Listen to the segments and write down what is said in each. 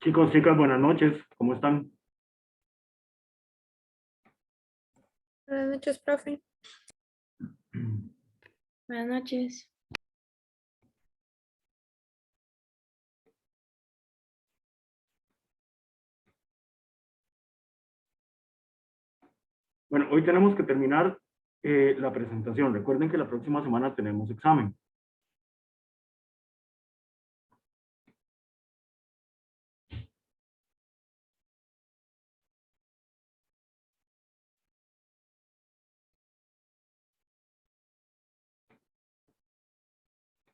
Chicos, chicas, buenas noches. ¿Cómo están? Buenas noches, profe. Buenas noches. Bueno, hoy tenemos que terminar la presentación. Recuerden que la próxima semana tenemos examen.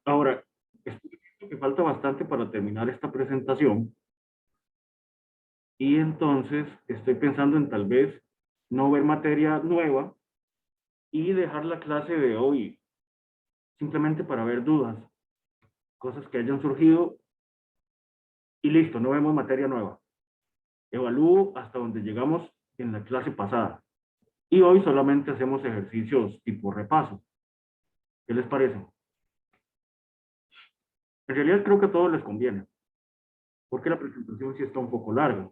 Ahora, estoy viendo que falta bastante para terminar esta presentación y entonces estoy pensando en tal vez no ver materia nueva y dejar la clase de hoy simplemente para ver dudas, cosas que hayan surgido y listo, no vemos materia nueva. Evalúo hasta donde llegamos en la clase pasada y hoy solamente hacemos ejercicios tipo repaso. ¿Qué les parece? En realidad creo que a todos les conviene, porque la presentación sí está un poco larga.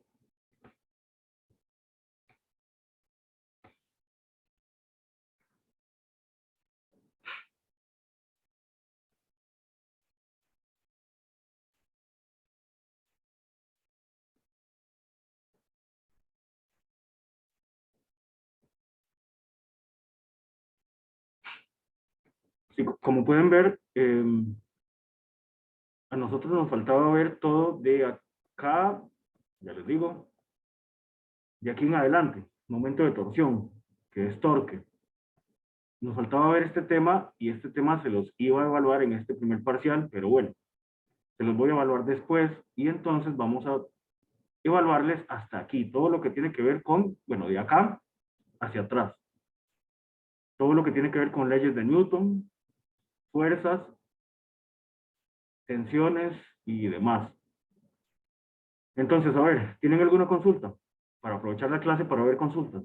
Sí, como pueden ver, a nosotros nos faltaba ver todo de acá, ya les digo, de aquí en adelante, momento de torsión, que es torque. Nos faltaba ver este tema y este tema se los iba a evaluar en este primer parcial, pero bueno, se los voy a evaluar después y entonces vamos a evaluarles hasta aquí, todo lo que tiene que ver con, bueno, de acá hacia atrás, todo lo que tiene que ver con leyes de Newton, fuerzas, tensiones y demás. Entonces, a ver, ¿tienen alguna consulta? Para aprovechar la clase para ver consultas.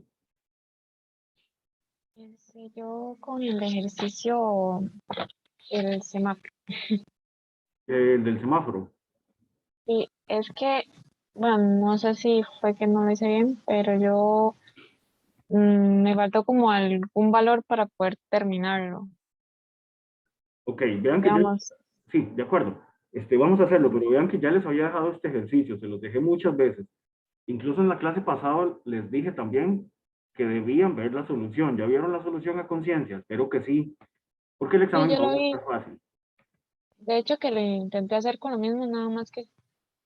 Yo con el ejercicio, el semáforo. Del semáforo. Y es que, bueno, no sé si fue que no lo hice bien, pero yo me faltó como algún valor para poder terminarlo. Ok, vean que ya, Digamos, sí, de acuerdo. Vamos a hacerlo, pero vean que ya les había dejado este ejercicio, se los dejé muchas veces. Incluso en la clase pasada les dije también que debían ver la solución. ¿Ya vieron la solución a conciencia? Espero que sí, porque el sí, examen yo no lo va a vi. estar fácil. De hecho, que lo intenté hacer con lo mismo, nada más que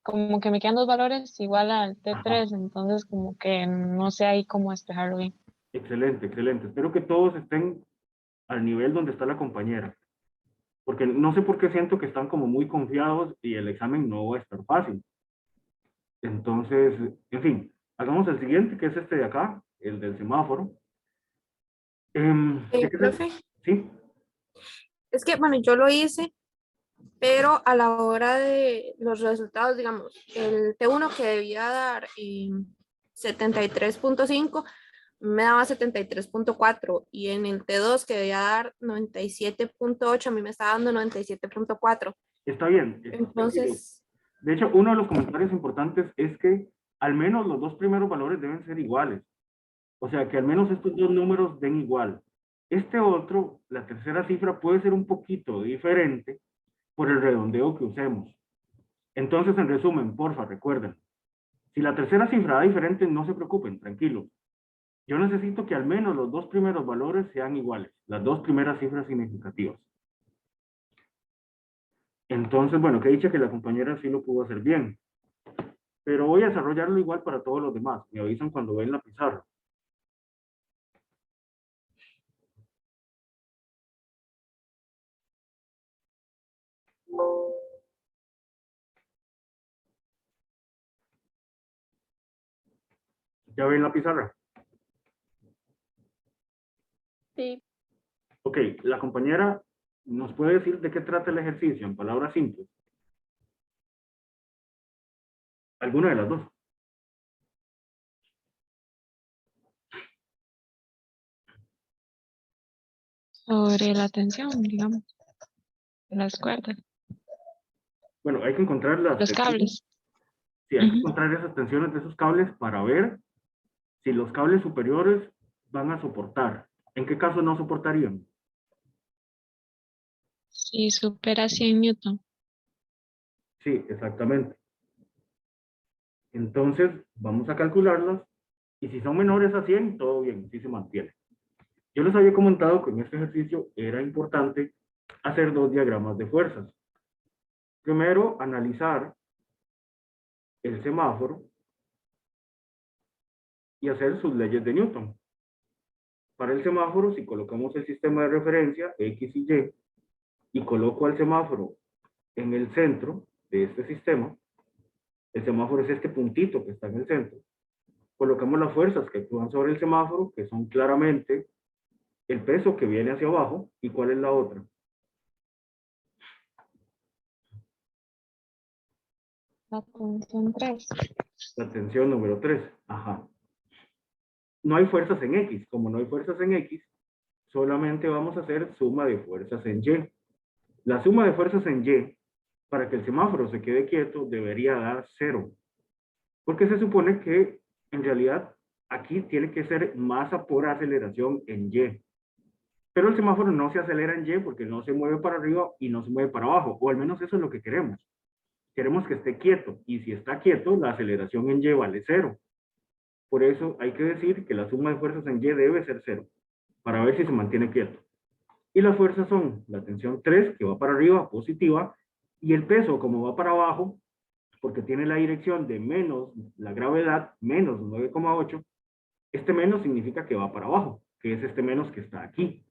como que me quedan dos valores igual al Ajá, T3, entonces como que no sé ahí cómo despejarlo bien. excelente, excelente. Espero que todos estén al nivel donde está la compañera, porque no sé por qué siento que están como muy confiados y el examen no va a estar fácil. Entonces, en fin, hagamos el siguiente, que es este de acá, el del semáforo. ¿De qué Profe, Sí, es que, bueno, yo lo hice, pero a la hora de los resultados, digamos, el T1 que debía dar 73.5 me daba 73.4 y en el T2 que debía dar 97.8 a mí me estaba dando 97.4. está bien, tranquilo. Entonces, De hecho, uno de los comentarios importantes es que al menos los dos primeros valores deben ser iguales. O sea, que al menos estos dos números den igual. Este otro, la tercera cifra, puede ser un poquito diferente por el redondeo que usemos. Entonces, en resumen, porfa, recuerden, si la tercera cifra da diferente, no se preocupen, tranquilos. Yo necesito que al menos los dos primeros valores sean iguales, las dos primeras cifras significativas. Entonces, bueno, que he dicho que la compañera sí lo pudo hacer bien, pero voy a desarrollarlo igual para todos los demás. Me avisan cuando ven la pizarra. ¿Ya ven la pizarra? sí. Ok, la compañera nos puede decir de qué trata el ejercicio en palabras simples. Alguna de las dos. Sobre la tensión, digamos, de las cuerdas, Bueno, hay que encontrar los cables. Sí, hay que Ujú. encontrar esas tensiones de esos cables para ver si los cables superiores van a soportar. ¿En qué caso no soportarían? Si supera 100 newton. Sí, exactamente. Entonces, vamos a calcularlas y si son menores a 100, todo bien, sí se mantiene. Yo les había comentado que en este ejercicio era importante hacer dos diagramas de fuerzas. Primero, analizar el semáforo y hacer sus leyes de Newton. Para el semáforo, si colocamos el sistema de referencia X y Y coloco al semáforo en el centro de este sistema, el semáforo es este puntito que está en el centro, colocamos las fuerzas que actúan sobre el semáforo, que son claramente el peso que viene hacia abajo, y cuál es la otra. La tensión 3. La tensión número 3. Ajá. No hay fuerzas en X. Como no hay fuerzas en X, solamente vamos a hacer suma de fuerzas en Y. La suma de fuerzas en Y, para que el semáforo se quede quieto, debería dar 0. Porque se supone que, en realidad, aquí tiene que ser masa por aceleración en Y. Pero el semáforo no se acelera en Y porque no se mueve para arriba y no se mueve para abajo. O al menos eso es lo que queremos. Queremos que esté quieto. Y si está quieto, la aceleración en Y vale 0. Por eso hay que decir que la suma de fuerzas en Y debe ser 0, para ver si se mantiene quieto. Y las fuerzas son la tensión 3, que va para arriba, positiva, y el peso, como va para abajo, porque tiene la dirección de menos la gravedad, menos 9,8, este menos significa que va para abajo, que es este menos que está aquí.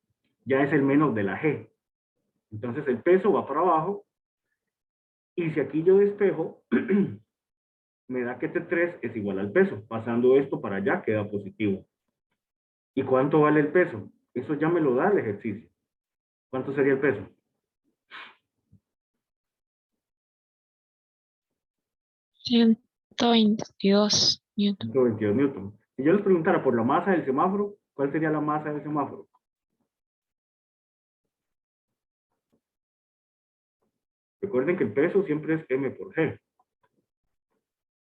Ya es el menos de la G. Entonces el peso va para abajo, y si aquí yo despejo, me da que T3 es igual al peso. Pasando esto para allá queda positivo. ¿Y cuánto vale el peso? Eso ya me lo da el ejercicio. ¿Cuánto sería el peso? 122 newton. 122 newton. Si yo les preguntara por la masa del semáforo, ¿cuál sería la masa del semáforo? Recuerden que el peso siempre es m por g.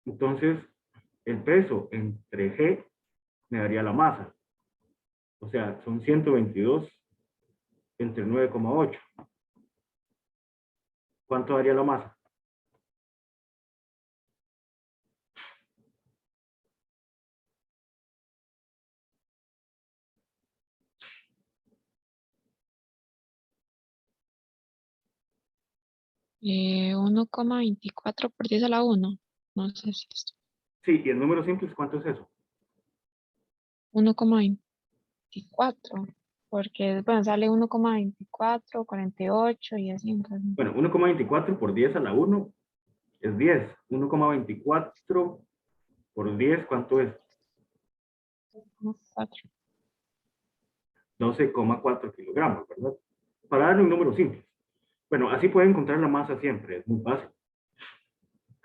Entonces, el peso entre g me daría la masa. O sea, son 122 entre 9,8. ¿Cuánto daría la masa? Eh, 1,24 por 10 a la 1. No sé si es Sí, y en números simples, ¿cuánto es eso? 1,24. Porque, bueno, sale 1,24, 48 y así. Entonces, Bueno, 1,24 por 10 a la 1 es 10. 1,24 por 10, ¿cuánto es? 4. 12,4 kilogramos, ¿verdad? Para darle un número simple. Bueno, así pueden encontrar la masa siempre, es muy fácil.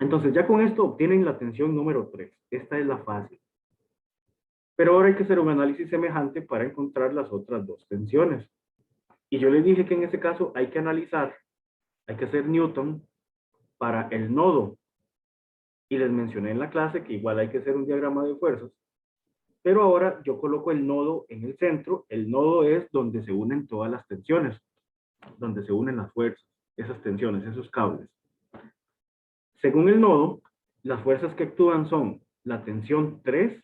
Entonces, ya con esto obtienen la tensión número 3. Esta es la fácil. Pero ahora hay que hacer un análisis semejante para encontrar las otras dos tensiones. Y yo les dije que en este caso hay que analizar, hay que hacer Newton para el nodo. Y les mencioné en la clase que igual hay que hacer un diagrama de fuerzas. Pero ahora yo coloco el nodo en el centro. El nodo es donde se unen todas las tensiones, donde se unen las fuerzas, esas tensiones, esos cables. Según el nodo, las fuerzas que actúan son la tensión 3,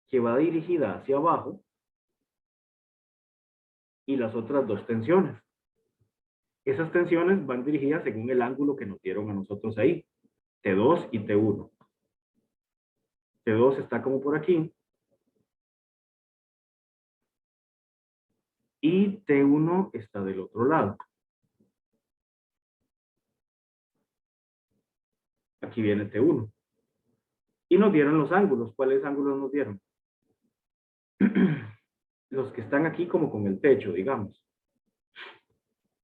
que va dirigida hacia abajo, y las otras dos tensiones. Esas tensiones van dirigidas según el ángulo que nos dieron a nosotros ahí, T2 y T1. T2 está como por aquí, y T1 está del otro lado. Aquí viene T1. Y nos dieron los ángulos. ¿Cuáles ángulos nos dieron? Los que están aquí como con el techo, digamos.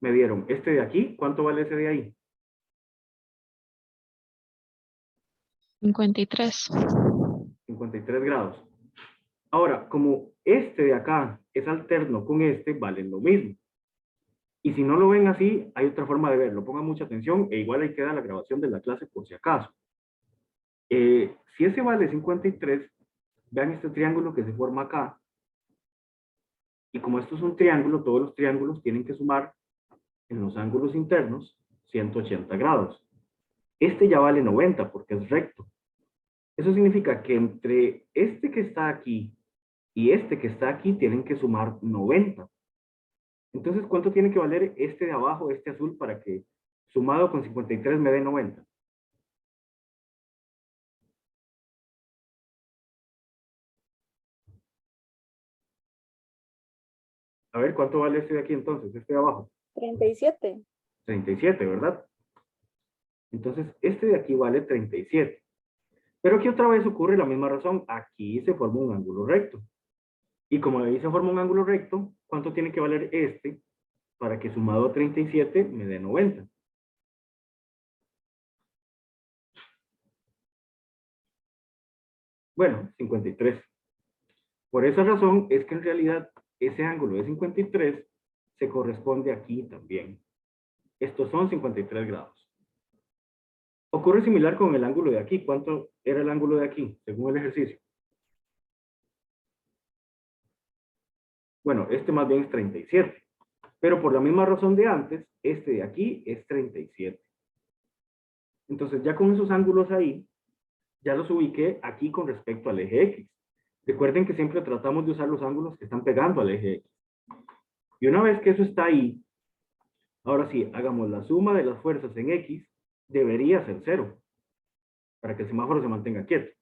Me dieron este de aquí. ¿Cuánto vale ese de ahí? 53. 53 grados. Ahora, como este de acá es alterno con este, valen lo mismo. Y si no lo ven así, hay otra forma de verlo. Pongan mucha atención e igual ahí queda la grabación de la clase por si acaso. Si ese vale 53, vean este triángulo que se forma acá. Y como esto es un triángulo, todos los triángulos tienen que sumar en los ángulos internos 180 grados. Este ya vale 90 porque es recto. Eso significa que entre este que está aquí y este que está aquí tienen que sumar 90. Entonces, ¿cuánto tiene que valer este de abajo, este azul, para que sumado con 53 me dé 90? A ver, ¿cuánto vale este de aquí entonces? Este de abajo. 37. 37, ¿verdad? Entonces, este de aquí vale 37. Pero aquí otra vez ocurre la misma razón. Aquí se forma un ángulo recto. Y como ahí se forma un ángulo recto, ¿cuánto tiene que valer este para que sumado a 37 me dé 90? Bueno, 53. Por esa razón es que en realidad ese ángulo de 53 se corresponde aquí también. Estos son 53 grados. Ocurre similar con el ángulo de aquí. ¿Cuánto era el ángulo de aquí, según el ejercicio? Bueno, este más bien es 37. Pero por la misma razón de antes, este de aquí es 37. Entonces ya con esos ángulos ahí, ya los ubiqué aquí con respecto al eje X. Recuerden que siempre tratamos de usar los ángulos que están pegando al eje X. Y una vez que eso está ahí, ahora sí, hagamos la suma de las fuerzas en X, debería ser 0, para que el semáforo se mantenga quieto.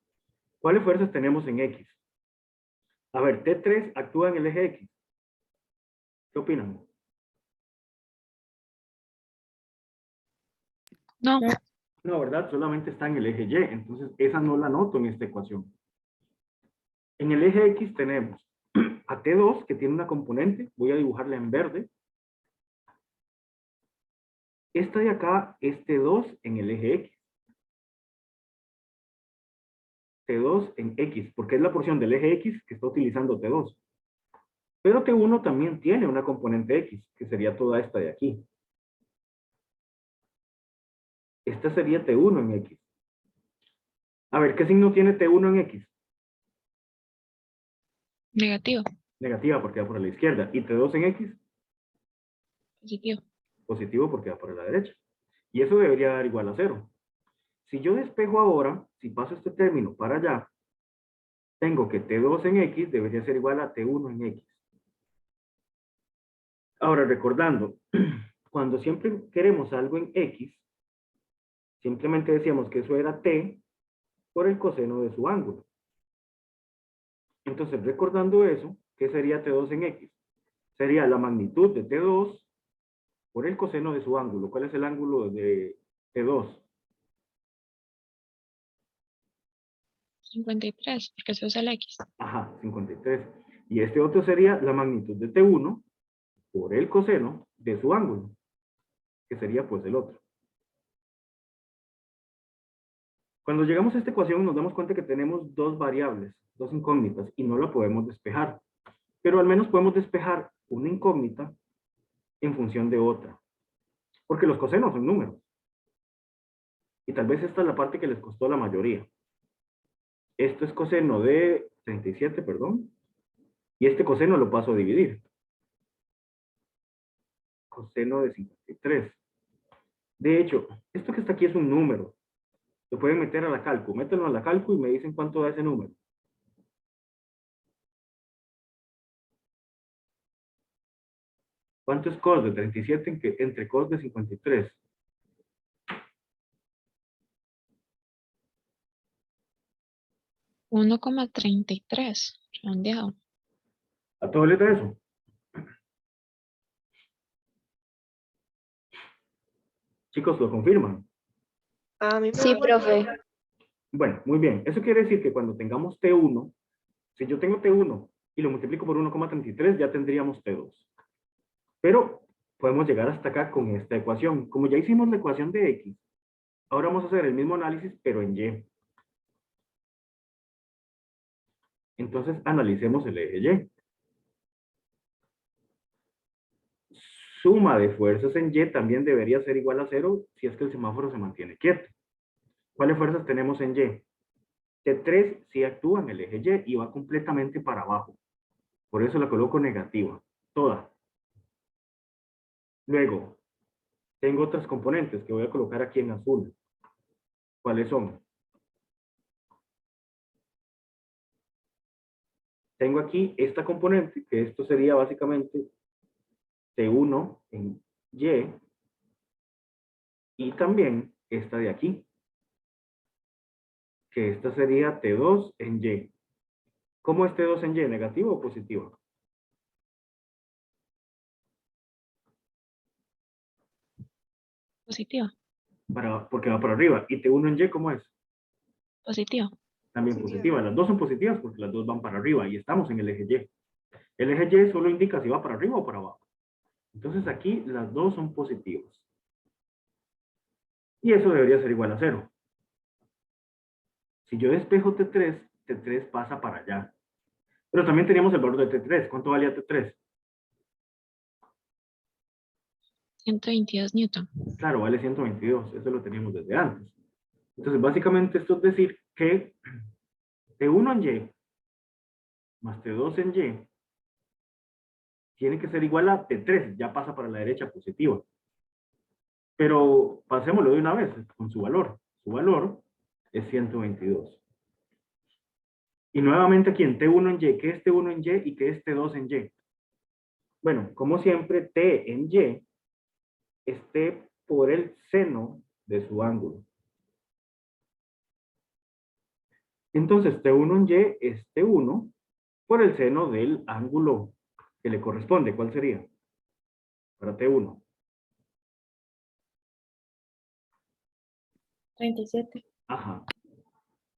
¿Cuáles fuerzas tenemos en X? A ver, T3 actúa en el eje X. ¿Qué opinan? No, No, ¿verdad? Solamente está en el eje Y, entonces esa no la noto en esta ecuación. En el eje X tenemos a T2, que tiene una componente, voy a dibujarla en verde. Esta de acá es T2 en el eje X. T2 en X, porque es la porción del eje X que está utilizando T2. Pero T1 también tiene una componente X, que sería toda esta de aquí. Esta sería T1 en X. A ver, ¿qué signo tiene T1 en X? negativo, Negativa, porque va por la izquierda. ¿Y T2 en X? positivo. Positivo, porque va por la derecha. Y eso debería dar igual a 0. Si yo despejo ahora, si paso este término para allá, tengo que T2 en X debería ser igual a T1 en X. Ahora, recordando, cuando siempre queremos algo en X, simplemente decíamos que eso era T por el coseno de su ángulo. Entonces, recordando eso, ¿qué sería T2 en X? Sería la magnitud de T2 por el coseno de su ángulo. ¿Cuál es el ángulo de T2? 53, porque eso es el X. Ajá, 53. Y este otro sería la magnitud de T1 por el coseno de su ángulo, que sería pues el otro. Cuando llegamos a esta ecuación nos damos cuenta que tenemos dos variables, dos incógnitas, y no la podemos despejar. Pero al menos podemos despejar una incógnita en función de otra. Porque los cosenos son números. Y tal vez esta es la parte que les costó a la mayoría. Esto es coseno de 37, perdón. Y este coseno lo paso a dividir. Coseno de 53. De hecho, esto que está aquí es un número. Lo pueden meter a la calcu. Métanlo a la calcu y me dicen cuánto da ese número. ¿Cuánto es cos de 37 entre cos de 53? 1,33, redondeado. ¿A todo le da eso? Chicos, ¿lo confirman? A mí me Sí, da profe. Bueno, muy bien. Eso quiere decir que cuando tengamos T1, si yo tengo T1 y lo multiplico por 1,33, ya tendríamos T2. Pero podemos llegar hasta acá con esta ecuación. Como ya hicimos la ecuación de X, ahora vamos a hacer el mismo análisis, pero en Y. Entonces, analicemos el eje Y. Suma de fuerzas en Y también debería ser igual a 0 si es que el semáforo se mantiene quieto. ¿Cuáles fuerzas tenemos en Y? T3 sí actúa en el eje Y y va completamente para abajo. Por eso la coloco negativa, toda. Luego, tengo otras componentes que voy a colocar aquí en azul. ¿Cuáles son? Tengo aquí esta componente, que esto sería básicamente T1 en Y, y también esta de aquí, que esta sería T2 en Y. ¿Cómo es T2 en Y? ¿Negativo o positivo? Positivo, Porque va para arriba. ¿Y T1 en Y cómo es? positivo. También Positiva. positiva. Las dos son positivas porque las dos van para arriba y estamos en el eje Y. El eje Y solo indica si va para arriba o para abajo. Entonces aquí las dos son positivas. Y eso debería ser igual a 0. Si yo despejo T3, T3 pasa para allá. Pero también teníamos el valor de T3. ¿Cuánto valía T3? 122 newton. Claro, vale 122. Eso lo teníamos desde antes. Entonces, básicamente esto es decir que T1 en Y más T2 en Y tiene que ser igual a T3. Ya pasa para la derecha positiva. Pero pasémoslo de una vez con su valor. Su valor es 122. Y nuevamente aquí en T1 en Y, ¿qué es T1 en Y y qué es T2 en Y? Bueno, como siempre, T en Y esté por el seno de su ángulo. Entonces, T1 en Y es T1 por el seno del ángulo que le corresponde. ¿Cuál sería? Para T1. 37. Ajá.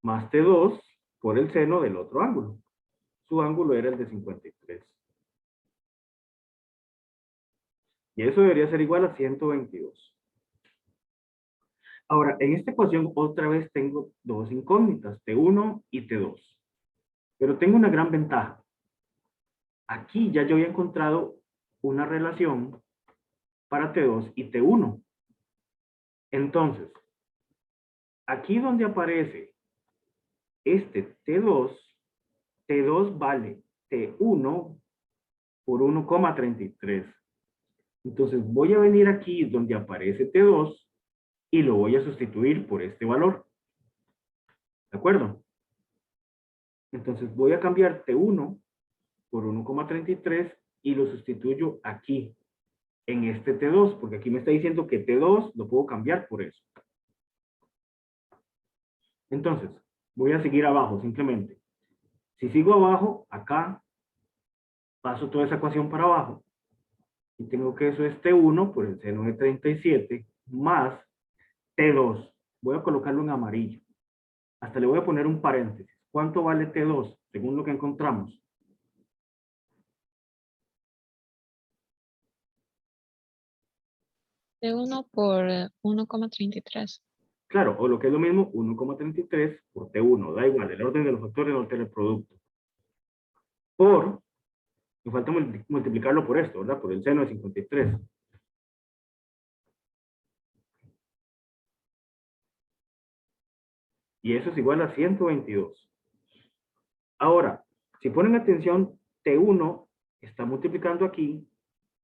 Más T2 por el seno del otro ángulo. Su ángulo era el de 53. Y eso debería ser igual a 122. Ahora, en esta ecuación otra vez tengo dos incógnitas, T1 y T2. Pero tengo una gran ventaja. Aquí ya yo había encontrado una relación para T2 y T1. Entonces, aquí donde aparece este T2, T2 vale T1 por 1,33. Entonces voy a venir aquí donde aparece T2 y lo voy a sustituir por este valor. ¿De acuerdo? Entonces voy a cambiar T1 por 1,33 y lo sustituyo aquí, en este T2, porque aquí me está diciendo que T2 lo puedo cambiar por eso. Entonces, voy a seguir abajo simplemente. Si sigo abajo, acá, paso toda esa ecuación para abajo, y tengo que eso es T1 por el seno de 37 más T2. Voy a colocarlo en amarillo. Hasta le voy a poner un paréntesis. ¿Cuánto vale T2 según lo que encontramos? De 1 por 1,33. Claro, o lo que es lo mismo, 1,33 por T1. Da igual, el orden de los factores no altera el producto. Por, me falta multiplicarlo por esto, ¿verdad? Por el seno de 53. Y eso es igual a 122. Ahora, si ponen atención, T1 está multiplicando aquí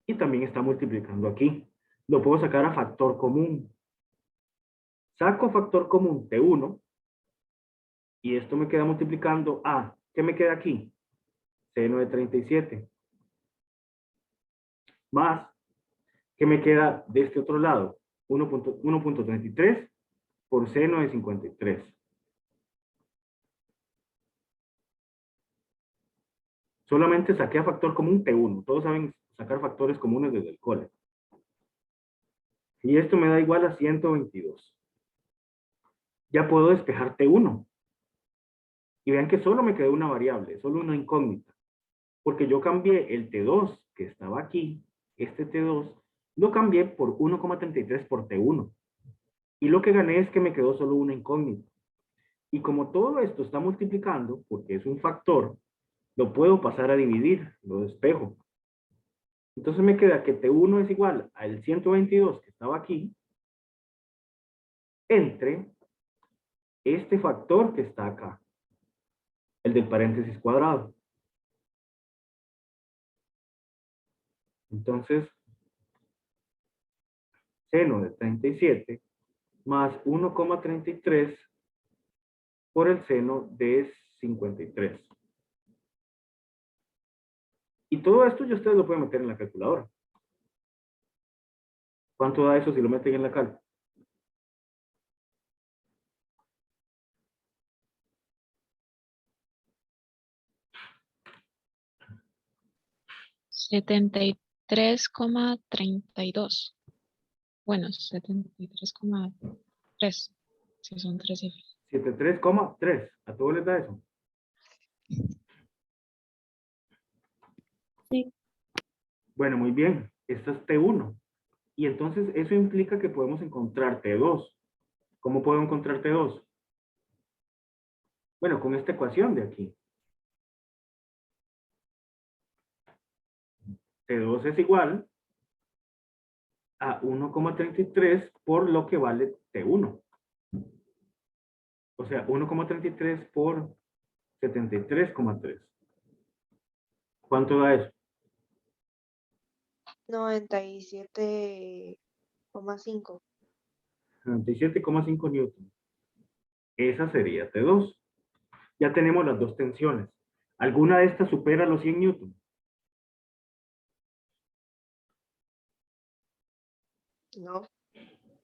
y también está multiplicando aquí. Lo puedo sacar a factor común. Saco factor común T1 y esto me queda multiplicando a, ¿qué me queda aquí? Seno de 37. Más, ¿qué me queda de este otro lado? 1.33 por seno de 53. Solamente saqué a factor común T1. Todos saben sacar factores comunes desde el cole. Y esto me da igual a 122. Ya puedo despejar T1. Y vean que solo me quedó una variable, solo una incógnita. Porque yo cambié el T2 que estaba aquí, este T2, lo cambié por 1,33 por T1. Y lo que gané es que me quedó solo una incógnita. Y como todo esto está multiplicando, porque es un factor, lo puedo pasar a dividir, lo despejo. Entonces me queda que T1 es igual al 122 que estaba aquí, entre este factor que está acá. el del paréntesis cuadrado. Entonces, seno de 37 más 1,33 por el seno de 53. Y todo esto ya ustedes lo pueden meter en la calculadora. ¿Cuánto da eso si lo meten en la cal? 73,32. Bueno, 73,3. Si son tres cifras. 73,3. ¿A todos les da eso? Sí. Bueno, muy bien. Esta es T1. Y entonces eso implica que podemos encontrar T2. ¿Cómo puedo encontrar T2? Bueno, con esta ecuación de aquí. T2 es igual a 1,33 por lo que vale T1. O sea, 1,33 por 73,3. ¿Cuánto da eso? 97,5. 97,5 newton. Esa sería T2. Ya tenemos las dos tensiones. ¿Alguna de estas supera los 100 newton? No.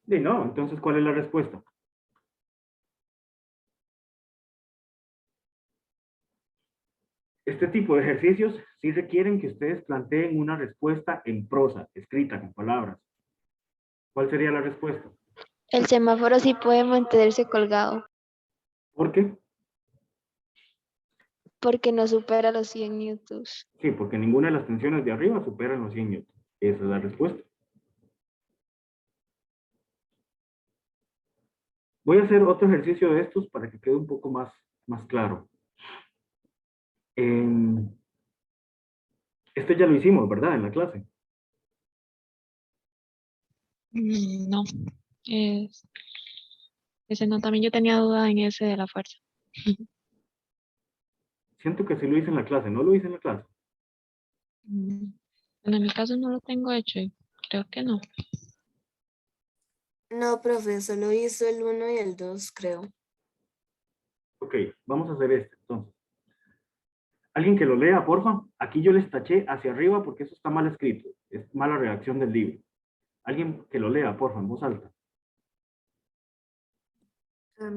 Sí, no. Entonces, ¿cuál es la respuesta? Este tipo de ejercicios sí requieren que ustedes planteen una respuesta en prosa, escrita, con palabras. ¿Cuál sería la respuesta? El semáforo sí puede mantenerse colgado ¿Por qué? porque no supera los 100 newtons. Sí, porque ninguna de las tensiones de arriba superan los 100 newton. Esa es la respuesta. Voy a hacer otro ejercicio de estos para que quede un poco más claro. Este ya lo hicimos, ¿verdad? En la clase. No. Ese no, también yo tenía duda en ese de la fuerza. Siento que sí lo hice en la clase. ¿No lo hice en la clase? Bueno, en mi caso no lo tengo hecho y creo que no. No, profe, solo hizo el 1 y el 2, creo. Ok, vamos a hacer este, entonces. Alguien que lo lea, porfa. Aquí yo les taché hacia arriba porque eso está mal escrito. Es mala redacción del libro. Alguien que lo lea, porfa, en voz alta.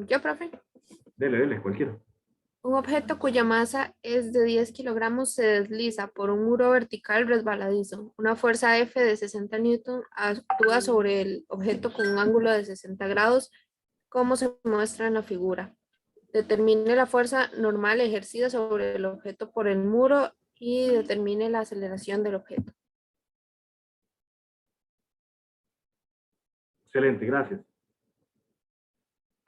Yo, profe. Dele, cualquiera. Un objeto cuya masa es de 10 kilogramos se desliza por un muro vertical resbaladizo. Una fuerza F de 60 newton actúa sobre el objeto con un ángulo de 60 grados, como se muestra en la figura. Determine la fuerza normal ejercida sobre el objeto por el muro y determine la aceleración del objeto. Excelente, gracias.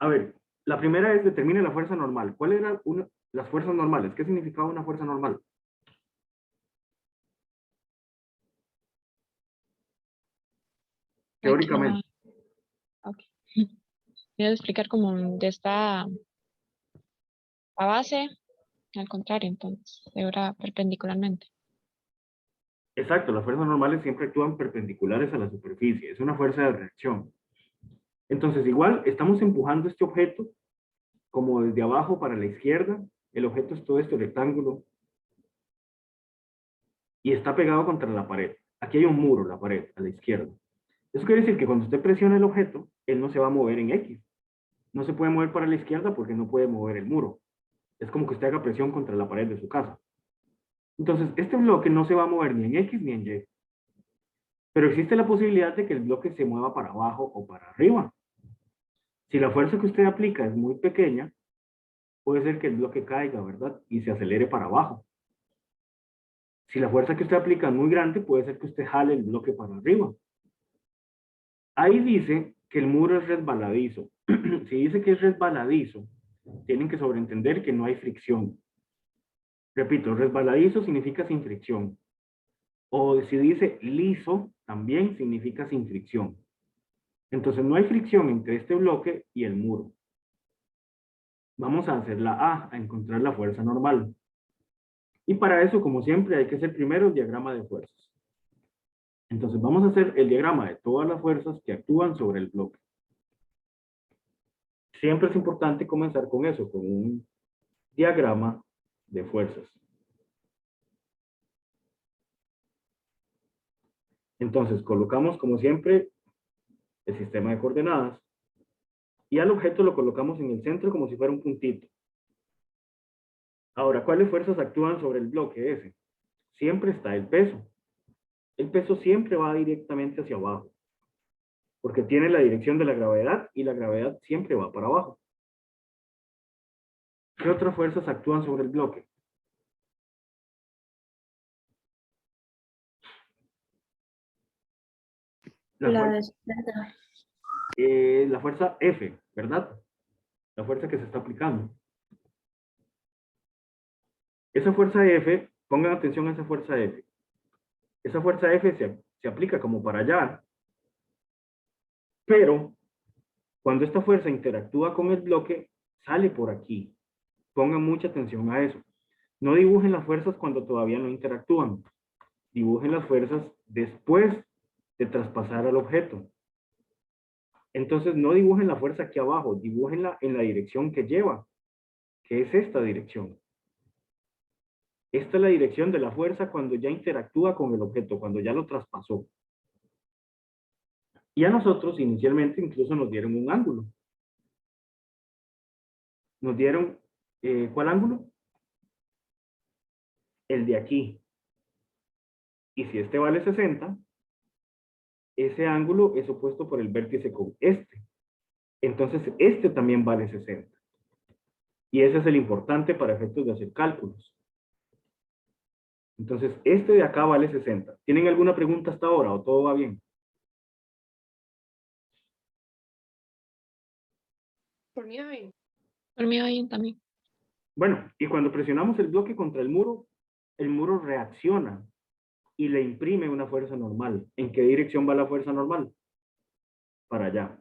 A ver, la primera es determine la fuerza normal. ¿Cuáles eran las fuerzas normales? ¿Qué significaba una fuerza normal? Teóricamente. Ok. Voy a explicar como de esta a base, al contrario, entonces, de ahora perpendicularmente. Exacto, las fuerzas normales siempre actúan perpendiculares a la superficie. Es una fuerza de reacción. Entonces, igual, estamos empujando este objeto como desde abajo para la izquierda. El objeto es todo este rectángulo. Y está pegado contra la pared. Aquí hay un muro, la pared, a la izquierda. Eso quiere decir que cuando usted presiona el objeto, él no se va a mover en X. No se puede mover para la izquierda porque no puede mover el muro. Es como que usted haga presión contra la pared de su casa. Entonces, este bloque no se va a mover ni en X ni en Y. Pero existe la posibilidad de que el bloque se mueva para abajo o para arriba. Si la fuerza que usted aplica es muy pequeña, puede ser que el bloque caiga, ¿verdad? Y se acelere para abajo. Si la fuerza que usted aplica es muy grande, puede ser que usted jale el bloque para arriba. Ahí dice que el muro es resbaladizo. Si dice que es resbaladizo, tienen que sobreentender que no hay fricción. Repito, resbaladizo significa sin fricción. O si dice liso, también significa sin fricción. Entonces no hay fricción entre este bloque y el muro. Vamos a hacer la A encontrar la fuerza normal. Y para eso, como siempre, hay que hacer primero el diagrama de fuerzas. Entonces vamos a hacer el diagrama de todas las fuerzas que actúan sobre el bloque. Siempre es importante comenzar con eso, con un diagrama de fuerzas. Entonces colocamos, como siempre, el sistema de coordenadas. Y al objeto lo colocamos en el centro como si fuera un puntito. Ahora, ¿cuáles fuerzas actúan sobre el bloque ese? Siempre está el peso. El peso siempre va directamente hacia abajo, porque tiene la dirección de la gravedad y la gravedad siempre va para abajo. ¿Qué otras fuerzas actúan sobre el bloque? La fuerza F, ¿verdad? La fuerza que se está aplicando. Esa fuerza F, pongan atención a esa fuerza F. Esa fuerza F se aplica como para allá, pero cuando esta fuerza interactúa con el bloque, sale por aquí. Pongan mucha atención a eso. No dibujen las fuerzas cuando todavía no interactúan. Dibujen las fuerzas después de traspasar al objeto. Entonces no dibujen la fuerza aquí abajo, dibújenla en la dirección que lleva, que es esta dirección. Esta es la dirección de la fuerza cuando ya interactúa con el objeto, cuando ya lo traspasó. Y a nosotros inicialmente incluso nos dieron un ángulo. Nos dieron, ¿cuál ángulo? El de aquí. Y si este vale 60, ese ángulo es opuesto por el vértice con este. Entonces este también vale 60. Y ese es el importante para efectos de hacer cálculos. Entonces este de acá vale 60. ¿Tienen alguna pregunta hasta ahora o todo va bien? Por mí, bien. Por mí bien también. Bueno, y cuando presionamos el bloque contra el muro reacciona y le imprime una fuerza normal. ¿En qué dirección va la fuerza normal? Para allá.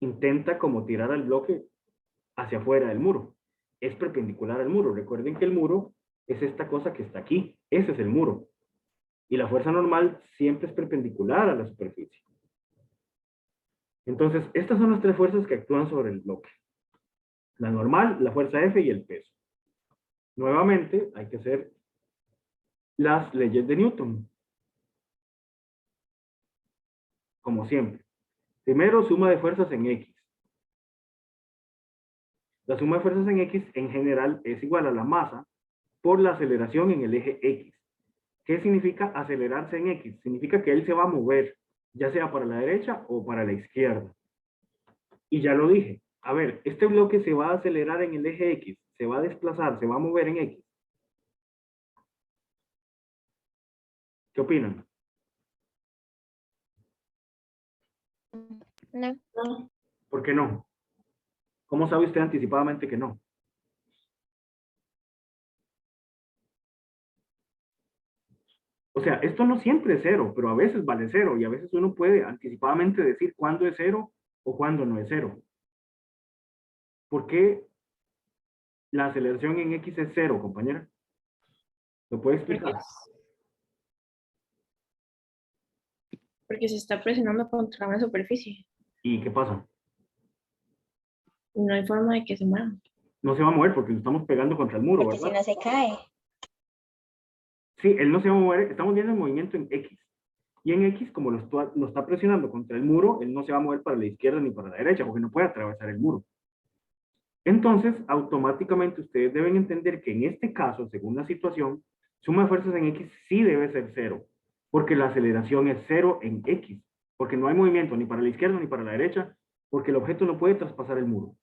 Intenta como tirar al bloque hacia afuera del muro. Es perpendicular al muro. Recuerden que el muro es esta cosa que está aquí. Ese es el muro. Y la fuerza normal siempre es perpendicular a la superficie. Entonces, estas son las tres fuerzas que actúan sobre el bloque. La normal, la fuerza F y el peso. Nuevamente, hay que hacer las leyes de Newton. Como siempre. Primero, suma de fuerzas en X. La suma de fuerzas en X en general es igual a la masa por la aceleración en el eje X. ¿Qué significa acelerarse en X? Significa que él se va a mover, ya sea para la derecha o para la izquierda. Y ya lo dije. A ver, este bloque se va a acelerar en el eje X, se va a desplazar, se va a mover en X. ¿Qué opinan? No. ¿Por qué no? ¿Cómo sabe usted anticipadamente que no? O sea, esto no siempre es cero, pero a veces vale cero y a veces uno puede anticipadamente decir cuándo es cero o cuándo no es cero. ¿Por qué la aceleración en X es cero, compañera? ¿Lo puede explicar? Porque se está presionando contra una superficie. ¿Y qué pasa? No hay forma de que se mueva. No se va a mover porque lo estamos pegando contra el muro, Porque si ¿verdad? no se cae. Sí, él no se va a mover, estamos viendo el movimiento en X. Y en X, como lo está presionando contra el muro, él no se va a mover para la izquierda ni para la derecha, porque no puede atravesar el muro. Entonces, automáticamente ustedes deben entender que en este caso, según la situación, suma de fuerzas en X sí debe ser cero, porque la aceleración es cero en X, porque no hay movimiento ni para la izquierda ni para la derecha, porque el objeto no puede traspasar el muro.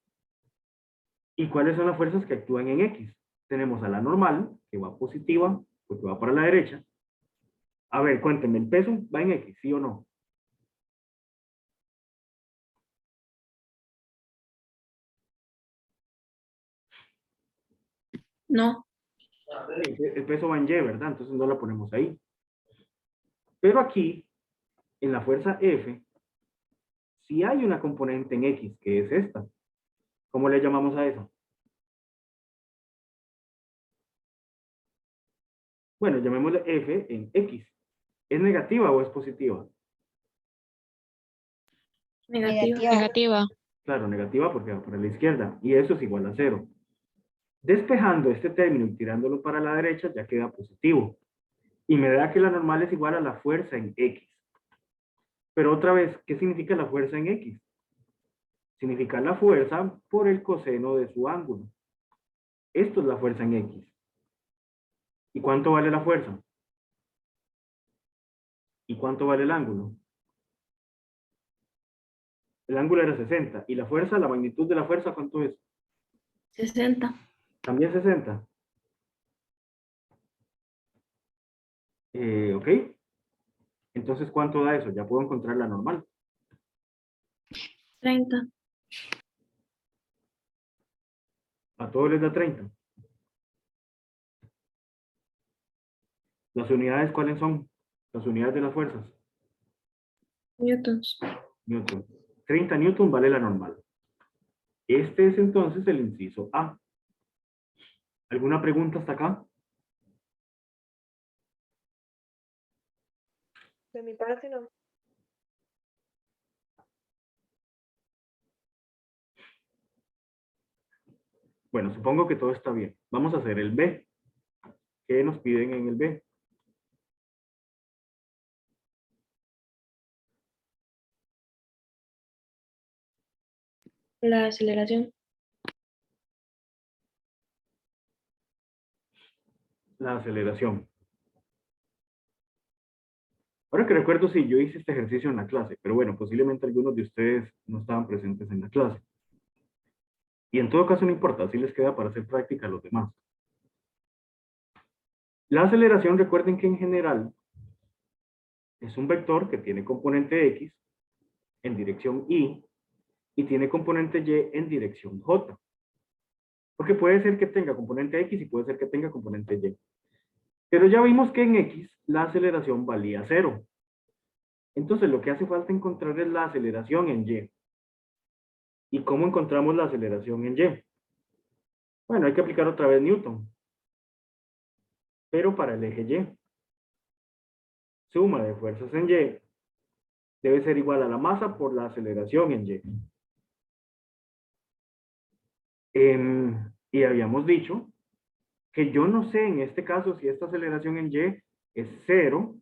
¿Y cuáles son las fuerzas que actúan en X? Tenemos a la normal, que va positiva, porque va para la derecha. A ver, cuéntenme, ¿el peso va en X, sí o no? No. El peso va en Y, ¿verdad? Entonces no la ponemos ahí. Pero aquí, en la fuerza F, sí hay una componente en X, que es esta. ¿Cómo le llamamos a eso? Bueno, llamémosle f en x. ¿Es negativa o es positiva? Negativa. Negativa. Claro, negativa porque va para la izquierda. Y eso es igual a 0. Despejando este término y tirándolo para la derecha, ya queda positivo. Y me da que la normal es igual a la fuerza en x. Pero otra vez, ¿qué significa la fuerza en x? Significa la fuerza por el coseno de su ángulo. Esto es la fuerza en x. ¿Y cuánto vale la fuerza? ¿Y cuánto vale el ángulo? El ángulo era 60. ¿Y la fuerza, la magnitud de la fuerza, cuánto es? 60. También 60. ¿Ok? Entonces, ¿cuánto da eso? Ya puedo encontrar la normal. 30. A todos les da 30. ¿Las unidades cuáles son? Las unidades de las fuerzas. Newtons. Newton. 30 newton vale la normal. Este es entonces el inciso A. ¿Alguna pregunta hasta acá? De mi parte no. Bueno, supongo que todo está bien. Vamos a hacer el B. ¿Qué nos piden en el B? La aceleración. La aceleración. Ahora que recuerdo, sí, yo hice este ejercicio en la clase, pero bueno, posiblemente algunos de ustedes no estaban presentes en la clase. Y en todo caso no importa, así les queda para hacer práctica a los demás. La aceleración, recuerden que en general es un vector que tiene componente X en dirección Y y tiene componente Y en dirección J. Porque puede ser que tenga componente X y puede ser que tenga componente Y. Pero ya vimos que en X la aceleración valía 0. Entonces lo que hace falta encontrar es la aceleración en Y. ¿Y cómo encontramos la aceleración en Y? Bueno, hay que aplicar otra vez Newton. Pero para el eje Y. Suma de fuerzas en Y debe ser igual a la masa por la aceleración en Y. Y habíamos dicho que yo no sé en este caso si esta aceleración en Y es 0,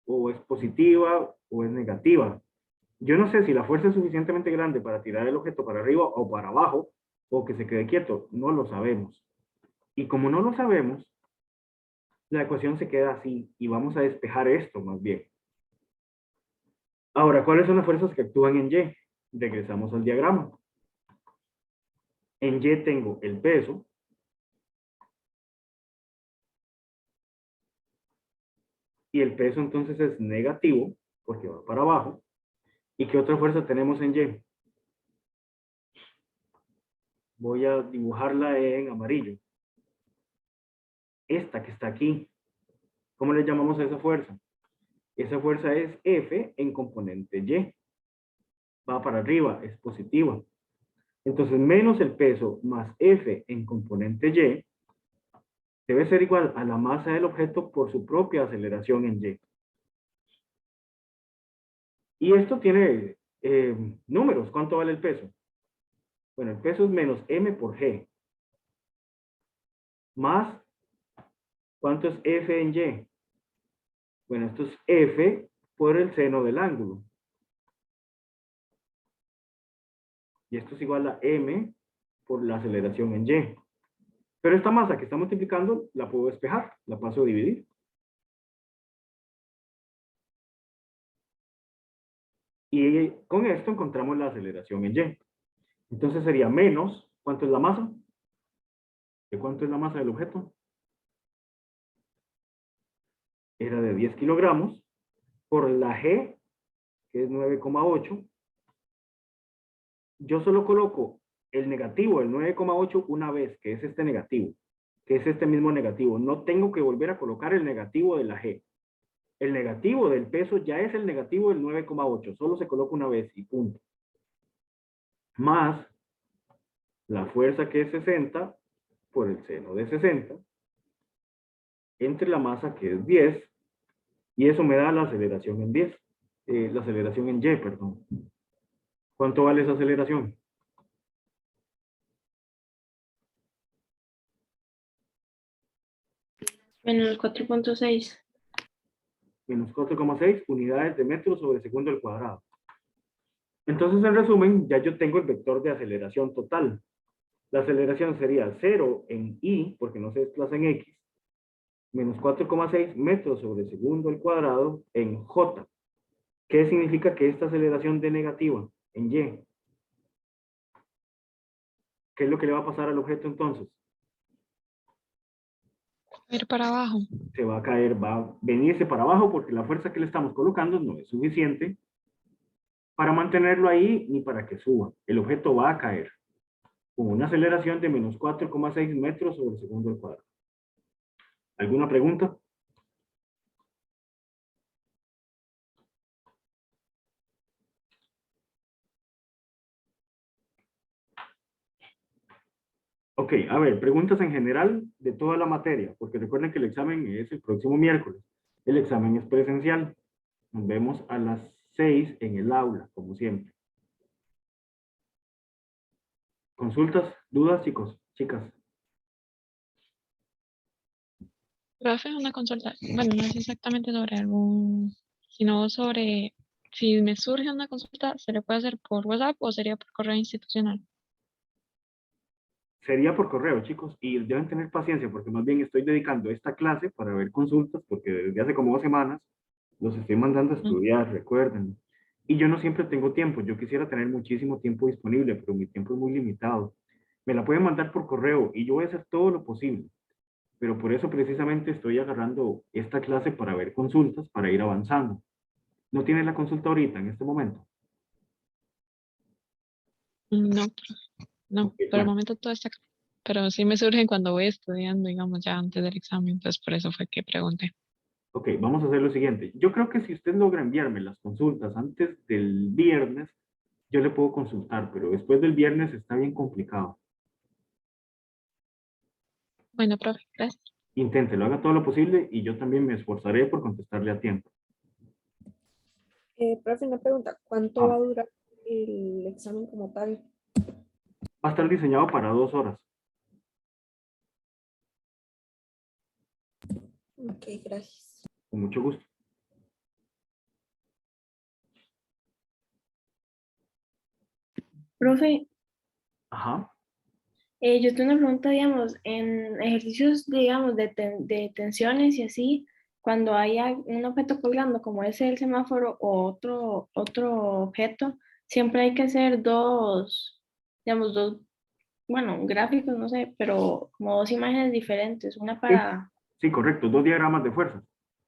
o es positiva, o es negativa. Yo no sé si la fuerza es suficientemente grande para tirar el objeto para arriba o para abajo, o que se quede quieto. No lo sabemos. Y como no lo sabemos, la ecuación se queda así, y vamos a despejar esto más bien. Ahora, ¿cuáles son las fuerzas que actúan en Y? Regresamos al diagrama. En Y tengo el peso, y el peso entonces es negativo, porque va para abajo. ¿Y qué otra fuerza tenemos en Y? Voy a dibujarla en amarillo. Esta que está aquí. ¿Cómo le llamamos a esa fuerza? Esa fuerza es F en componente Y. Va para arriba, es positiva. Entonces, menos el peso más F en componente Y debe ser igual a la masa del objeto por su propia aceleración en Y. Y esto tiene números. ¿Cuánto vale el peso? Bueno, el peso es menos M por G. Más, ¿cuánto es F en Y? Bueno, esto es F por el seno del ángulo. Y esto es igual a M por la aceleración en Y. Pero esta masa que está multiplicando la puedo despejar, la paso a dividir. Y con esto encontramos la aceleración en Y. Entonces sería menos, ¿cuánto es la masa? ¿De cuánto es la masa del objeto? Era de 10 kilogramos por la G, que es 9,8. Yo solo coloco el negativo, el 9,8 una vez, que es este negativo, que es este mismo negativo. No tengo que volver a colocar el negativo de la G. El negativo del peso ya es el negativo del 9,8. Solo se coloca una vez y punto. Más la fuerza que es 60 por el seno de 60 entre la masa que es 10, y eso me da la aceleración en 10, la aceleración en Y, perdón. ¿Cuánto vale esa aceleración? Menos 4.6. Menos 4,6 unidades de metro sobre segundo al cuadrado. Entonces, en resumen, ya yo tengo el vector de aceleración total. La aceleración sería 0 en y, porque no se desplaza en x, menos 4,6 metros sobre segundo al cuadrado en j. ¿Qué significa que esta aceleración de negativa en y? ¿Qué es lo que le va a pasar al objeto entonces? Ir para abajo. Se va a caer, va a venirse para abajo porque la fuerza que le estamos colocando no es suficiente para mantenerlo ahí ni para que suba. El objeto va a caer con una aceleración de menos 4,6 metros sobre segundo al cuadrado. ¿Alguna pregunta? Ok, a ver, preguntas en general de toda la materia, porque recuerden que el examen es el próximo miércoles. El examen es presencial. Nos vemos a las 6 en el aula, como siempre. ¿Consultas, dudas, chicos, chicas? Profe, una consulta. Bueno, no es exactamente sobre algún, sino sobre si me surge una consulta, ¿se le puede hacer por WhatsApp o sería por correo institucional? Sería por correo, chicos, y deben tener paciencia porque más bien estoy dedicando esta clase para ver consultas porque desde hace como 2 semanas los estoy mandando a estudiar, recuerden. Y yo no siempre tengo tiempo, yo quisiera tener muchísimo tiempo disponible, pero mi tiempo es muy limitado. Me la pueden mandar por correo y yo voy a hacer todo lo posible, pero por eso precisamente estoy agarrando esta clase para ver consultas, para ir avanzando. ¿No tiene la consulta ahorita, en este momento? No, no, Ok, por el bueno. momento todo está claro. Pero sí me surgen cuando voy estudiando, digamos, ya antes del examen, entonces por eso fue que pregunté. Ok, vamos a hacer lo siguiente. Yo creo que si usted logra enviarme las consultas antes del viernes, yo le puedo consultar, pero después del viernes está bien complicado. Bueno, profe, gracias. Inténtelo, haga todo lo posible y yo también me esforzaré por contestarle a tiempo. Profe, una pregunta. ¿Cuánto va a durar el examen como tal? Va a estar diseñado para 2 horas. Ok, gracias. Con mucho gusto. Profe, Ajá. yo tengo una pregunta, digamos, en ejercicios, digamos, de tensiones y así, cuando haya un objeto colgando, como es el semáforo o otro objeto, siempre hay que hacer dos, digamos, dos, bueno, gráficos, no sé, pero como dos imágenes diferentes, una Sí, para... sí, correcto. 2 diagramas de fuerza.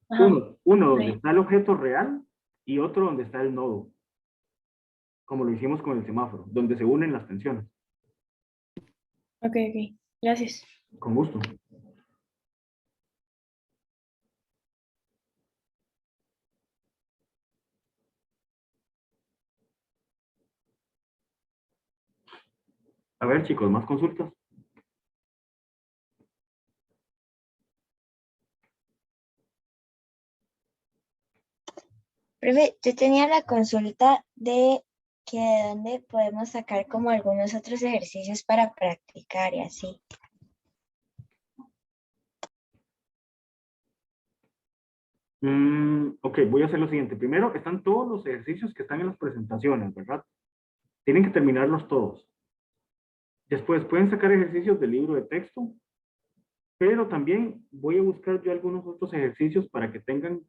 Ajá, Uno donde ahí. está el objeto real y otro donde está el nodo, como lo hicimos con el semáforo, donde se unen las tensiones. Ok, ok, gracias. Con gusto. A ver, chicos, ¿más consultas? Profe, yo tenía la consulta de que de dónde podemos sacar como algunos otros ejercicios para practicar y así. Ok, voy a hacer lo siguiente. Primero, están todos los ejercicios que están en las presentaciones, ¿verdad? Tienen que terminarlos todos. Después, pueden sacar ejercicios del libro de texto, pero también voy a buscar yo algunos otros ejercicios para que tengan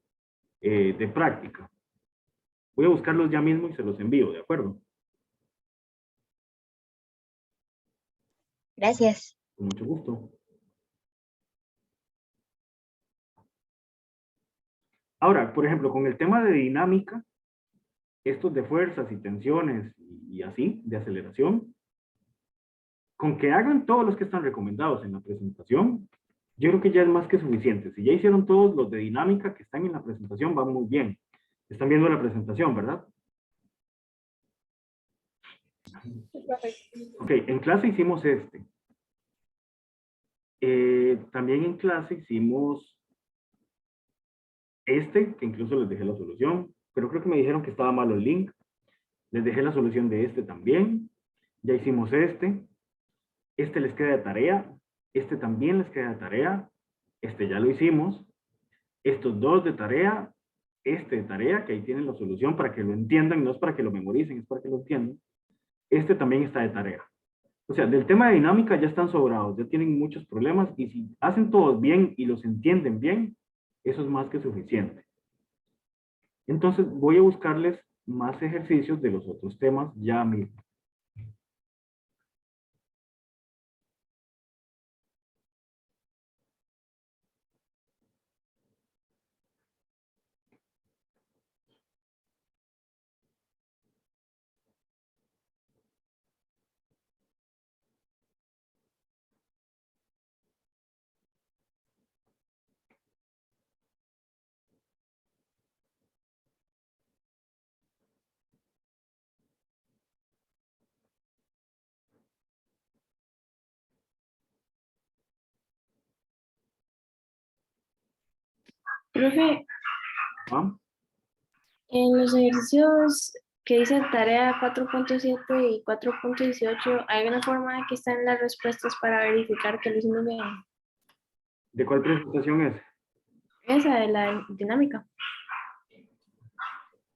de práctica. Voy a buscarlos ya mismo y se los envío, ¿de acuerdo? Gracias. Con mucho gusto. Ahora, por ejemplo, con el tema de dinámica, estos de fuerzas y tensiones y así, de aceleración, con que hagan todos los que están recomendados en la presentación, yo creo que ya es más que suficiente. Si ya hicieron todos los de dinámica que están en la presentación, va muy bien. Están viendo la presentación, ¿verdad? Ok, en clase hicimos este. También en clase hicimos este, que incluso les dejé la solución, pero creo que me dijeron que estaba malo el link. Les dejé la solución de este también. Ya hicimos este. Este les queda de tarea. Este también les queda de tarea. Este ya lo hicimos. Estos dos de tarea. Este de tarea, que ahí tienen la solución para que lo entiendan. No es para que lo memoricen, es para que lo entiendan. Este también está de tarea. O sea, del tema de dinámica ya están sobrados, ya tienen muchos problemas y si hacen todos bien y los entienden bien, eso es más que suficiente. Entonces voy a buscarles más ejercicios de los otros temas ya mismo. Profe, ¿Ah? en los ejercicios que dice tarea 4.7 y 4.18, ¿hay alguna forma de que están las respuestas para verificar que lo hicimos bien? ¿De cuál presentación es? Esa de la dinámica.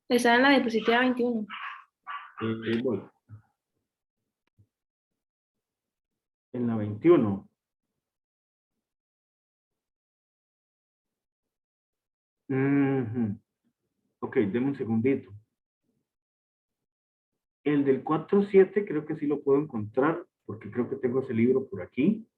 Está en la diapositiva 21. Bueno, en la 21. Ujú. Ok, denme un segundito. El del 4.7 creo que sí lo puedo encontrar porque creo que tengo ese libro por aquí.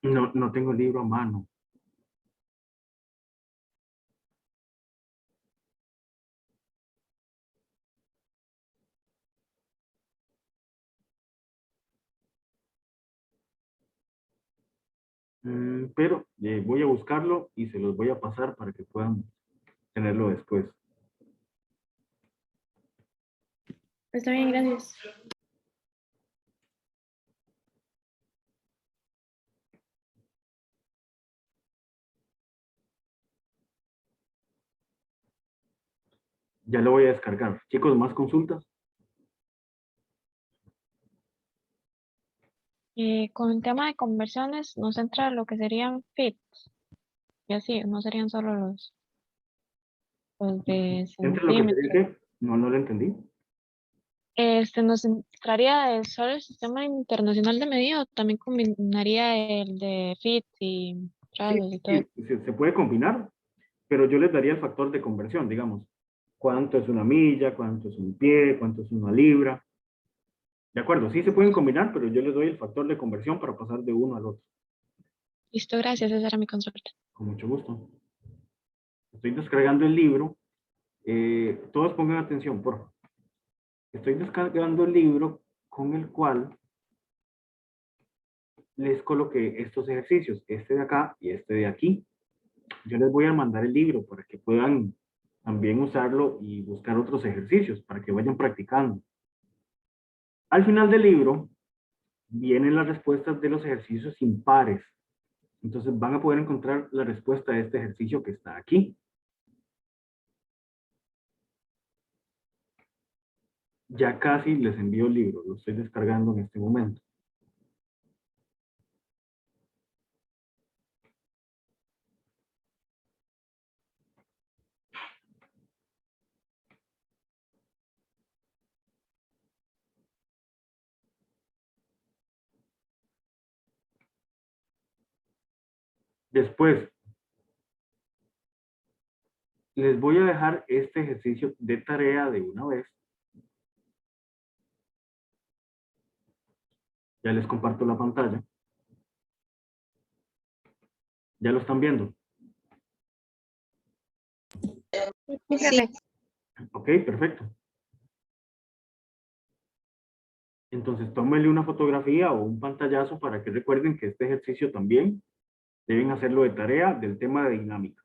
No, no tengo el libro a mano. Pero voy a buscarlo y se los voy a pasar para que puedan tenerlo después. Está bien, gracias. Ya lo voy a descargar. Chicos, ¿más consultas? Con el tema de conversiones nos entra lo que serían fits y así, no serían solo los de Entre lo que te centímetros. dije, no lo entendí. Nos entraría de solo el sistema internacional de medida, o también combinaría el de fits y Sí, trazos y todo sí, eso. se puede combinar, pero yo les daría el factor de conversión, digamos. ¿Cuánto es una milla? ¿Cuánto es un pie? ¿Cuánto es una libra? De acuerdo, sí se pueden combinar, pero yo les doy el factor de conversión para pasar de uno al otro. Listo, gracias, esa era mi consulta. Con mucho gusto. Estoy descargando el libro. Todos pongan atención, por favor. Estoy descargando el libro con el cual les coloqué estos ejercicios, este de acá y este de aquí. Yo les voy a mandar el libro para que puedan también usarlo y buscar otros ejercicios para que vayan practicando. Al final del libro vienen las respuestas de los ejercicios impares. Entonces van a poder encontrar la respuesta de este ejercicio que está aquí. Ya casi les envío el libro, lo estoy descargando en este momento. Después, Les voy a dejar este ejercicio de tarea de una vez. Ya les comparto la pantalla. ¿Ya lo están viendo? Sí. Ok, perfecto. Entonces, tómenle una fotografía o un pantallazo para que recuerden que este ejercicio también deben hacerlo de tarea del tema de dinámica.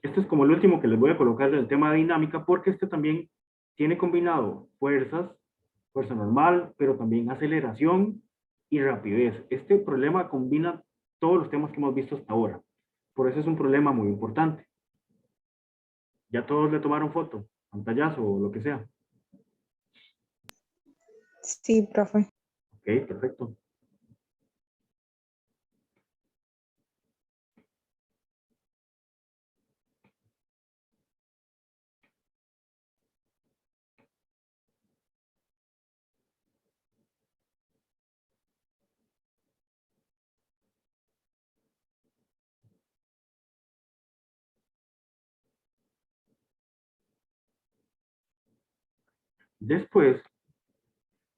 Este es como el último que les voy a colocar del tema de dinámica, porque este también tiene combinado fuerzas, fuerza normal, pero también aceleración y rapidez. Este problema combina todos los temas que hemos visto hasta ahora. Por eso es un problema muy importante. ¿Ya todos le tomaron foto, pantallazo o lo que sea? Sí, profe. Ok, perfecto. Después,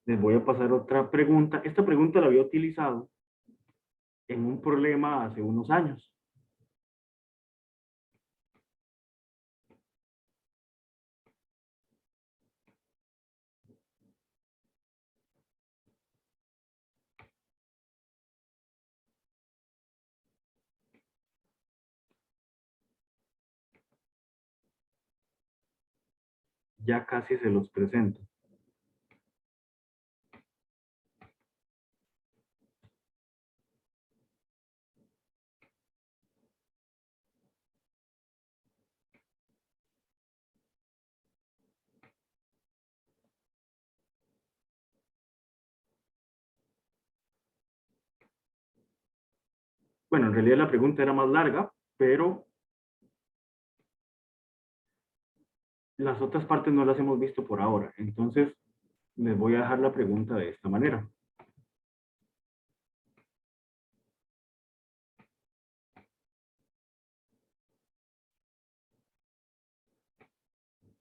les voy a pasar otra pregunta. Esta pregunta la había utilizado en un problema hace unos años. Ya casi se los presento. Bueno, en realidad la pregunta era más larga, pero las otras partes no las hemos visto por ahora. Entonces, les voy a dejar la pregunta de esta manera.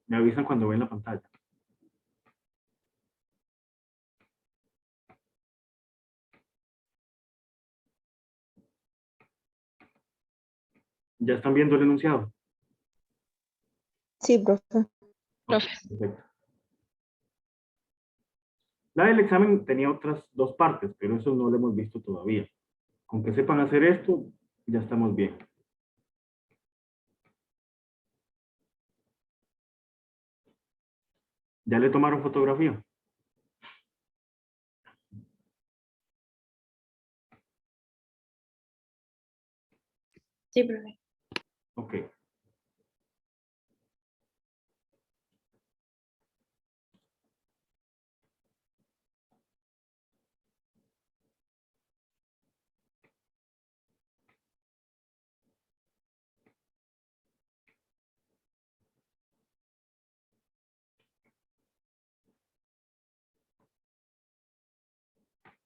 Me avisan cuando ven la pantalla. ¿Ya están viendo el enunciado? Sí, profe. Ok, Profe. perfecto. La del examen tenía otras dos partes, pero eso no lo hemos visto todavía. Con que sepan hacer esto, ya estamos bien. ¿Ya le tomaron fotografía? Sí, profe. Ok.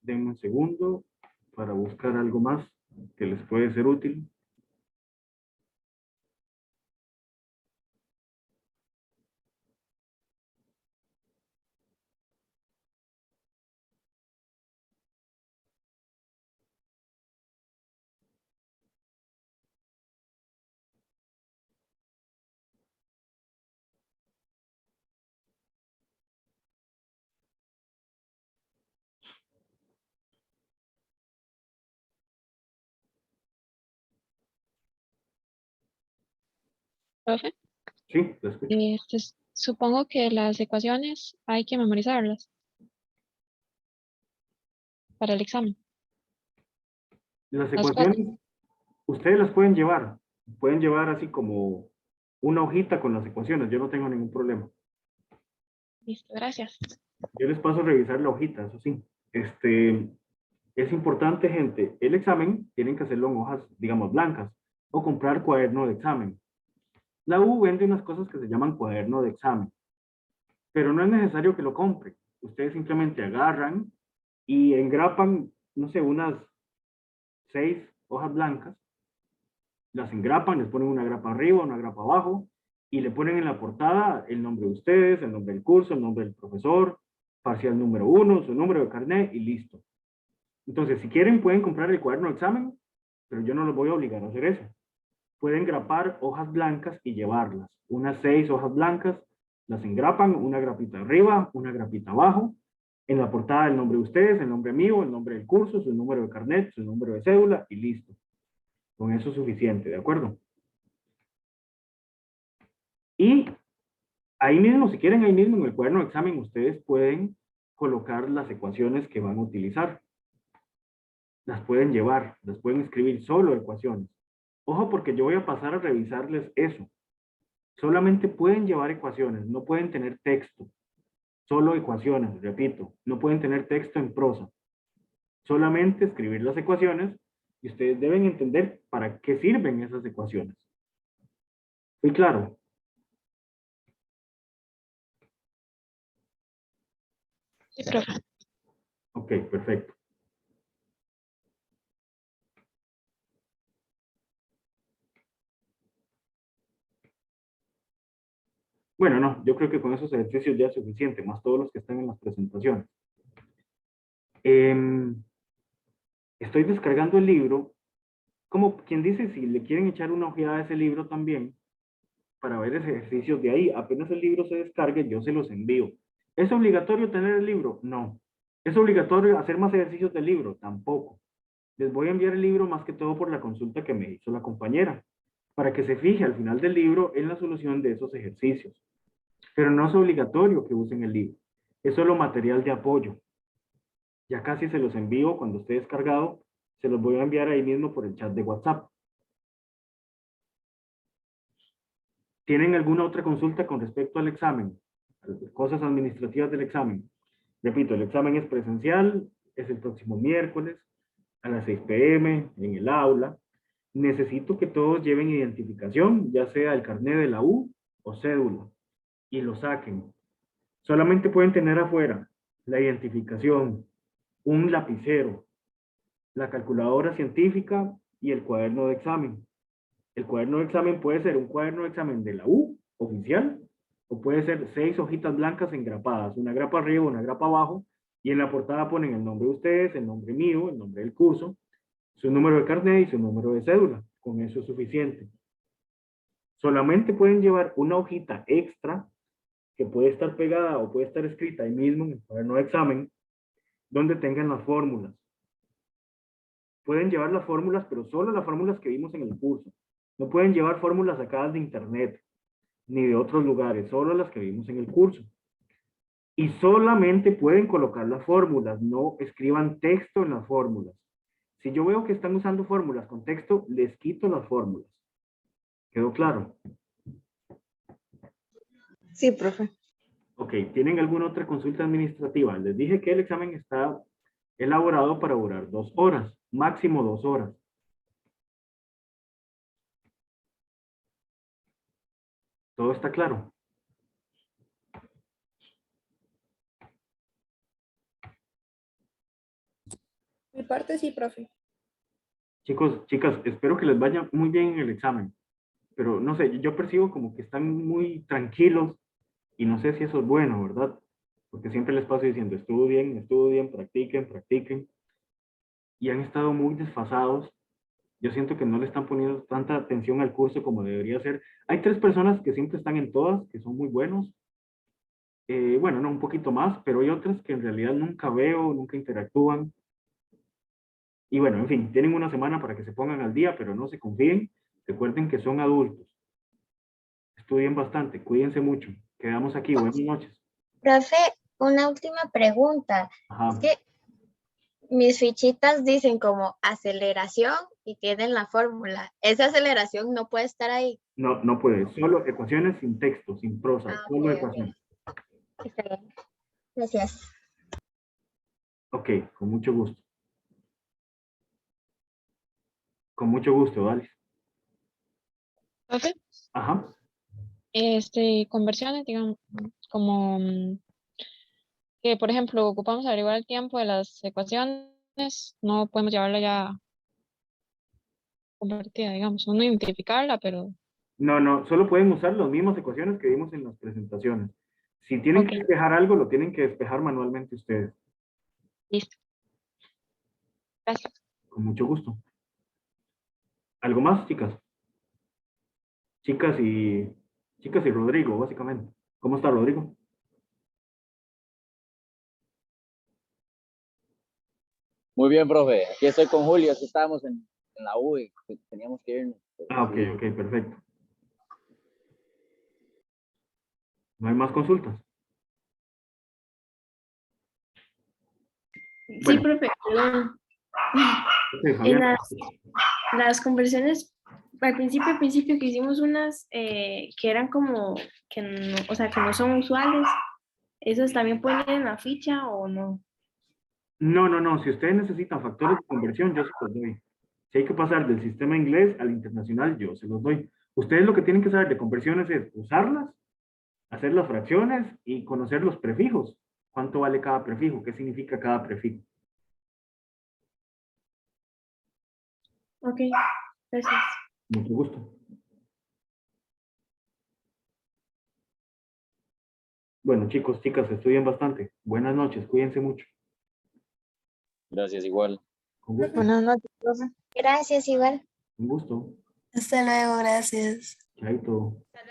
Denme un segundo para buscar algo más que les puede ser útil. Profe, Sí, lo escucho. supongo que las ecuaciones hay que memorizarlas para el examen. Las Las cuatro. ecuaciones, ustedes las pueden llevar. Pueden llevar así como una hojita con las ecuaciones. Yo no tengo ningún problema. Listo, gracias. Yo les paso a revisar la hojita, eso sí. Es importante, gente, el examen tienen que hacerlo en hojas, digamos, blancas o comprar cuaderno de examen. La U vende unas cosas que se llaman cuaderno de examen, pero no es necesario que lo compren. Ustedes simplemente agarran y engrapan, no sé, unas 6 hojas blancas, las engrapan, les ponen una grapa arriba, una grapa abajo, y le ponen en la portada el nombre de ustedes, el nombre del curso, el nombre del profesor, parcial número 1, su número de carnet y listo. Entonces, si quieren, pueden comprar el cuaderno de examen, pero yo no los voy a obligar a hacer eso. Pueden grapar hojas blancas y llevarlas. Unas 6 hojas blancas, las engrapan, una grapita arriba, una grapita abajo. En la portada el nombre de ustedes, el nombre mío, el nombre del curso, su número de carnet, su número de cédula y listo. Con eso es suficiente, ¿de acuerdo? Y ahí mismo, si quieren, ahí mismo en el cuaderno de examen, ustedes pueden colocar las ecuaciones que van a utilizar. Las pueden llevar, las pueden escribir solo ecuaciones. Ojo, porque yo voy a pasar a revisarles eso. Solamente pueden llevar ecuaciones, no pueden tener texto. Solo ecuaciones, repito, no pueden tener texto en prosa. Solamente escribir las ecuaciones y ustedes deben entender para qué sirven esas ecuaciones. ¿Muy claro? Sí, profe. Ok, perfecto. Bueno, no, yo creo que con esos ejercicios ya es suficiente, más todos los que están en las presentaciones. Estoy descargando el libro, como quien dice, si le quieren echar una ojeada a ese libro también, para ver ese ejercicios de ahí, apenas el libro se descargue, yo se los envío. ¿Es obligatorio tener el libro? No. ¿Es obligatorio hacer más ejercicios del libro? Tampoco. Les voy a enviar el libro más que todo por la consulta que me hizo la compañera, para que se fije al final del libro en la solución de esos ejercicios. Pero no es obligatorio que usen el libro. Es solo material de apoyo. Ya casi se los envío cuando esté descargado. Se los voy a enviar ahí mismo por el chat de WhatsApp. ¿Tienen alguna otra consulta con respecto al examen? Cosas administrativas del examen. Repito, el examen es presencial, es el próximo miércoles a las 6 p.m. en el aula. Necesito que todos lleven identificación, ya sea el carnet de la U o cédula, y lo saquen. Solamente pueden tener afuera la identificación, un lapicero, la calculadora científica y el cuaderno de examen. El cuaderno de examen puede ser un cuaderno de examen de la U, oficial, o puede ser 6 hojitas blancas engrapadas, una grapa arriba, una grapa abajo, y en la portada ponen el nombre de ustedes, el nombre mío, el nombre del curso, su número de carnet y su número de cédula. Con eso es suficiente. Solamente pueden llevar una hojita extra que puede estar pegada o puede estar escrita ahí mismo en el cuaderno de examen, donde tengan las fórmulas. Pueden llevar las fórmulas, pero solo las fórmulas que vimos en el curso. No pueden llevar fórmulas sacadas de internet, ni de otros lugares, solo las que vimos en el curso. Y solamente pueden colocar las fórmulas, no escriban texto en las fórmulas. Si yo veo que están usando fórmulas con texto, les quito las fórmulas. ¿Quedó claro? Sí, profe. Ok, ¿tienen alguna otra consulta administrativa? Les dije que el examen está elaborado para durar 2 horas, máximo 2 horas. ¿Todo está claro? Mi parte sí, profe. Chicos, chicas, espero que les vaya muy bien en el examen. Pero no sé, yo percibo como que están muy tranquilos y no sé si eso es bueno, ¿verdad? Porque siempre les paso diciendo, estudien, practiquen, practiquen. Y han estado muy desfasados. Yo siento que no le están poniendo tanta atención al curso como debería ser. Hay 3 personas que siempre están en todas, que son muy buenos. Bueno, no, un poquito más, pero hay otras que en realidad nunca veo, nunca interactúan. Y bueno, en fin, tienen una semana para que se pongan al día, pero no se confíen. Recuerden que son adultos. Estudien bastante, cuídense mucho. Quedamos aquí, buenas noches. Profe, una última pregunta. Ajá. Es que mis fichitas dicen como aceleración y tienen la fórmula. Esa aceleración no puede estar ahí. No, no puede. Solo ecuaciones sin texto, sin prosa. Ah, Solo ok, ecuaciones. Está bien. Gracias. Ok, con mucho gusto. Con mucho gusto, Dalis. Profe, Ajá. conversiones, digamos, como que, por ejemplo, ocupamos averiguar el tiempo de las ecuaciones, no podemos llevarla ya convertida, digamos, no identificarla, pero No, solo pueden usar las mismas ecuaciones que vimos en las presentaciones. Si tienen que Ok. despejar algo, lo tienen que despejar manualmente ustedes. Listo. Gracias. Con mucho gusto. ¿Algo más, chicas? Chicas y Rodrigo, básicamente. ¿Cómo está Rodrigo? Muy bien, profe. Aquí estoy con Julio. Aquí estábamos en la U y teníamos que irnos. Ah, ok, perfecto. ¿No hay más consultas? Sí, Bueno. profe, perdón. Ok, En Fabián. las conversiones, al principio que hicimos unas que eran como, que no, o sea, que no son usuales, ¿esos también pueden ir en la ficha o no? No. Si ustedes necesitan factores de conversión, yo se los doy. Si hay que pasar del sistema inglés al internacional, yo se los doy. Ustedes lo que tienen que saber de conversiones es usarlas, hacer las fracciones y conocer los prefijos. ¿Cuánto vale cada prefijo? ¿Qué significa cada prefijo? Ok, gracias. Mucho gusto. Bueno, chicos, chicas, estudien bastante. Buenas noches, cuídense mucho. Gracias, igual. Con gusto. Buenas noches, profe. Gracias, igual. Un gusto. Hasta luego, gracias. Chaito.